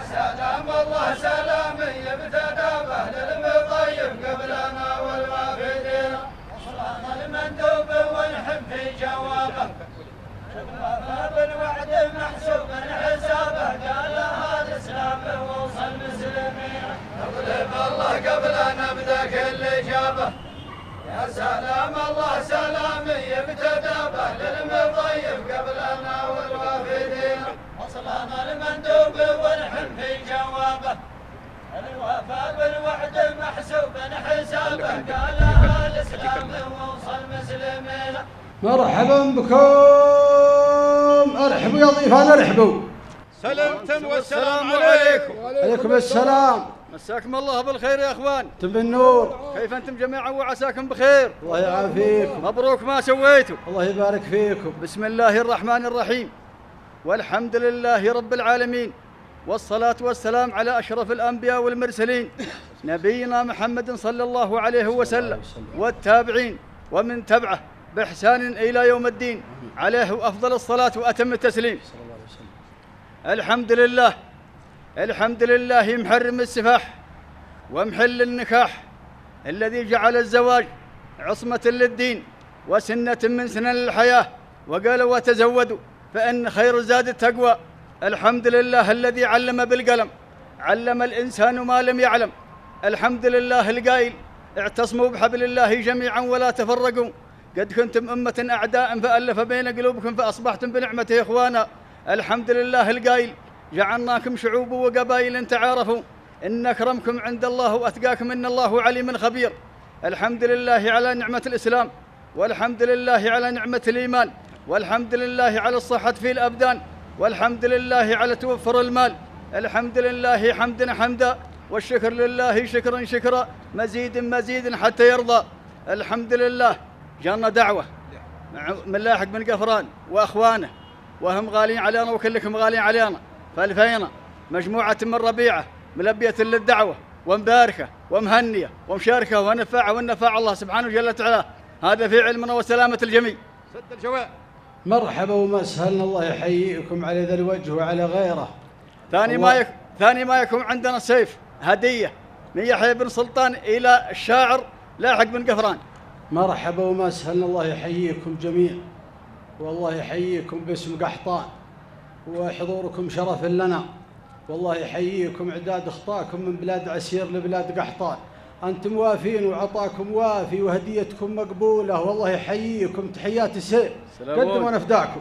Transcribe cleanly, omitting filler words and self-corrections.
سلام الله سلام يبتدى بأهل المطيب قبلنا والوافدين وصلنا المندوب ونحب في جوابه شبابه بالوعد محسوب حسابه قال هذا الاسلام ووصل مسلمين نطلب الله قبلنا بذاك اللي جابه يا سلام الله سلام يبتدى بأهل المطيب قبلنا والوافدين وصلنا المندوب ونحن في جوابه الوفاء بالوعد محسوب حسابه قال الاسلام ووصل مسلمين. مرحبا بكم، ارحبوا يا ضيفان ارحبوا. سلمتم والسلام عليكم. عليكم السلام. مساكم الله بالخير يا اخوان. انتم بالنور. كيف انتم جميعا وعساكم بخير؟ الله يعافيكم. مبروك ما سويتوا. الله يبارك فيكم. بسم الله الرحمن الرحيم والحمد لله رب العالمين والصلاة والسلام على أشرف الأنبياء والمرسلين نبينا محمد صلى الله عليه وسلم والتابعين ومن تبعه بإحسان إلى يوم الدين عليه أفضل الصلاة وأتم التسليم. الحمد لله محرم السفاح ومحل النكاح الذي جعل الزواج عصمة للدين وسنة من سنن الحياة وقال وتزودوا فإن خير الزاد التقوى. الحمد لله الذي علم بالقلم علم الإنسان ما لم يعلم. الحمد لله القائل اعتصموا بحبل الله جميعا ولا تفرقوا قد كنتم أمة أعداء فألف بين قلوبكم فأصبحتم بنعمته إخوانا. الحمد لله القائل جعلناكم شعوب وقبائل تعارفوا إن أكرمكم عند الله وأتقاكم إن الله عليم خبير. الحمد لله على نعمة الإسلام والحمد لله على نعمة الإيمان والحمد لله على الصحة في الأبدان والحمد لله على توفر المال. الحمد لله حمدا والشكر لله شكرا مزيد حتى يرضى. الحمد لله جانا دعوة من لاحق بن قفران وأخوانه وهم غالين علينا وكلكم غالين علينا فالفينا مجموعة من ربيعة ملبية للدعوة ومباركة ومهنية ومشاركة ونفاعة والنفاع الله سبحانه جل وعلا هذا في علمنا وسلامة الجميع. سد الجواب. مرحبا ومسهلا الله يحييكم على ذا الوجه وعلى غيره. ثاني ما يكون عندنا سيف هدية من يحيى بن سلطان إلى الشاعر لاحق بن قفران. مرحبا ومسهلا الله يحييكم جميعا والله يحييكم باسم قحطان وحضوركم شرف لنا والله يحييكم عداد اخطاكم من بلاد عسير لبلاد قحطان. أنتم وافين وعطاكم وافي وهديتكم مقبولة والله يحييكم تحيات السير قدموا نفداكم.